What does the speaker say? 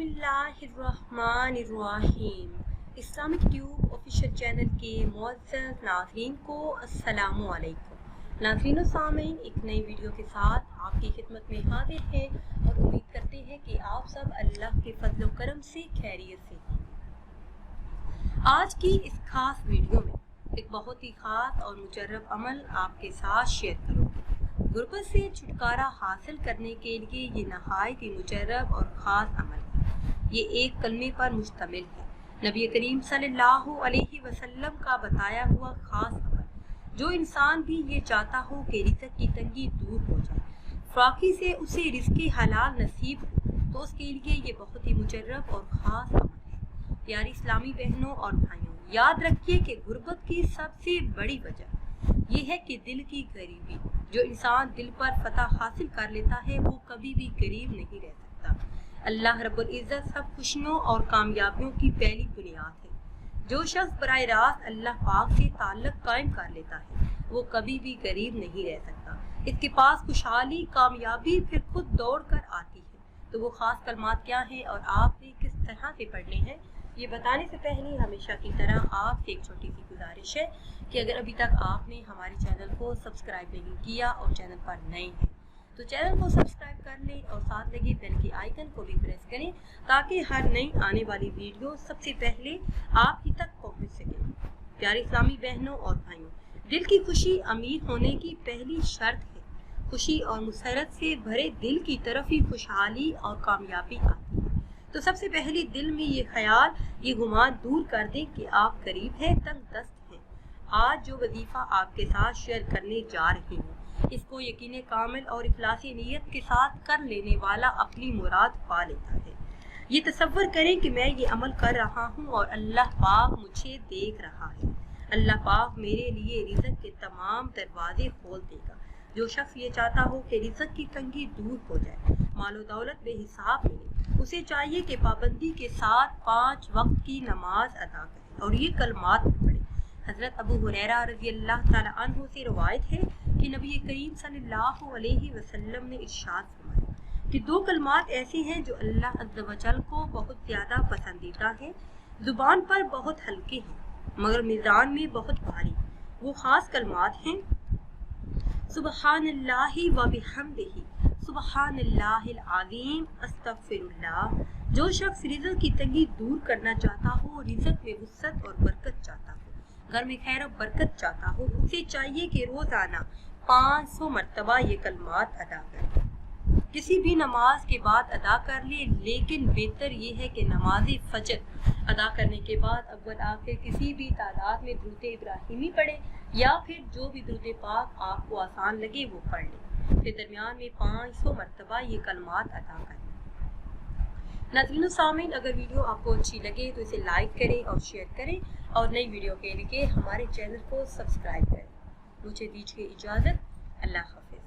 बिस्मिल्लाहिर्रहमानिर्रहीम। Islamic tube official channel के मुअज़्ज़ज़ नाज़रीन को अस्सलामु अलैकुम। नाज़रीन व सामीन, एक नई वीडियो के साथ आपकी खिदमत में हाजिर हैं और उम्मीद करते हैं कि आप सब अल्लाह के फज़ल व करम से खैरियत से होंगे। आज की इस खास वीडियो में एक बहुत ही खास और मुजर्रब अमल आपके साथ शेयर करूँगी। गुर्बत से छुटकारा हासिल करने के लिए ये नहायत ही मुजर्रब और ख़ास अमल है। ये एक कलमे पर मुश्तमिल है, नबी करीम सल्लल्लाहु अलैहि वसल्लम का बताया हुआ ख़ास अमल। जो इंसान भी ये चाहता हो कि रिज़्क़ की तंगी दूर हो जाए, फ़ाक़ी से उसे रिज़्क़ हलाल नसीब हो, तो उसके लिए ये बहुत ही मुजर्रब और ख़ास अमल है। प्यारी इस्लामी बहनों और भाइयों, याद रखिए कि गुर्बत की सबसे बड़ी वजह ये है कि दिल की गरीबी। जो इंसान दिल पर फतह हासिल कर लेता है वो कभी भी गरीब नहीं रह सकता। अल्लाह रब्बुल इज़्ज़त सब खुशियों और कामयाबियों की पहली बुनियाद है। जो शख्स बराह रास्त अल्लाह पाक से ताल्लुक़ कायम कर लेता है वो कभी भी गरीब नहीं रह सकता। इसके पास खुशहाली कामयाबी फिर खुद दौड़ कर आती है। तो वो ख़ास कलमात क्या हैं और आपने किस तरह से पढ़ने हैं, ये बताने से पहले हमेशा की तरह आपसे एक छोटी सी गुजारिश है कि अगर अभी तक आपने हमारे चैनल को सब्सक्राइब नहीं किया और चैनल पर नए हैं तो चैनल को सब्सक्राइब कर लें और साथ लगे बेल के आइकन को भी प्रेस करें ताकि हर नई आने वाली वीडियो सबसे पहले आप ही तक पहुंच सके। प्यारे इस्लामी बहनों और भाइयों, दिल की खुशी अमीर होने की पहली शर्त है। खुशी और मुसरत से भरे दिल की तरफ ही खुशहाली और कामयाबी आती है। तो सबसे पहले दिल में ये ख्याल, ये गुमान दूर कर दें कि आप गरीब हैं, तंग दस्त हैं। आज जो वजीफ़ा आपके साथ शेयर करने जा रही हूँ, इसको यकीन कामिल और इखलासी नीयत के साथ कर लेने वाला अपनी मुराद पा लेता है। ये तसव्वुर करें कि मैं ये अमल कर रहा हूँ और अल्लाह पाक मुझे देख रहा है। अल्लाह पाक मेरे लिए रिज़्क़ के तमाम दरवाजे खोल देगा। जो शख्स ये चाहता हो कि रिज़्क़ की तंगी दूर हो जाए, मालो दौलत बेहिसाब मिले, उसे चाहिए कि पाबंदी के साथ 5 वक्त की नमाज अदा करे और ये कलमात पढ़े। हज़रत अबू हुरैरा रज़ियल्लाहु ताला अन्हु से रवायत है कि नबी करीम सल्लल्लाहु अलैहि वसल्लम ने इरशाद फरमाया कि 2 कलमात ऐसे हैं जो अल्लाह अज़्ज़ व जल को बहुत ज़्यादा पसंदीदा है, ज़ुबान पर बहुत हल्के हैं मगर मीज़ान में बहुत भारी। वो ख़ास कलमात हैं, सुबहानल्लाहि व बिहम्दिही, सुबहानल्लाहिल अज़ीम, अस्तग़फिरुल्लाह। जो शख्स रिज़्क़ की तंगी दूर करना चाहता हो, रिज़्क़ में वुसअत और बरकत चाहता हो, घर में खैर और बरकत चाहता हो, उसे चाहिए कि रोज़ाना 500 मरतबा ये कलमात अदा करे। किसी भी नमाज के बाद अदा कर ले, लेकिन बेहतर ये है कि नमाज फजर अदा करने के बाद अव्वल आखिर किसी भी तादाद में दुरूद इब्राहिमी पढ़े या फिर जो भी दुरूद पाक आपको आसान लगे वो पढ़ ले। फिर दरमियान में 500 मरतबा ये कलमात अदा करें। नाज़रीन सामीन, अगर वीडियो आपको अच्छी लगे तो इसे लाइक करें और शेयर करें और नई वीडियो के लिए हमारे चैनल को सब्सक्राइब करें। मुझे दीजिए इजाज़त। अल्लाह हाफ़िज़।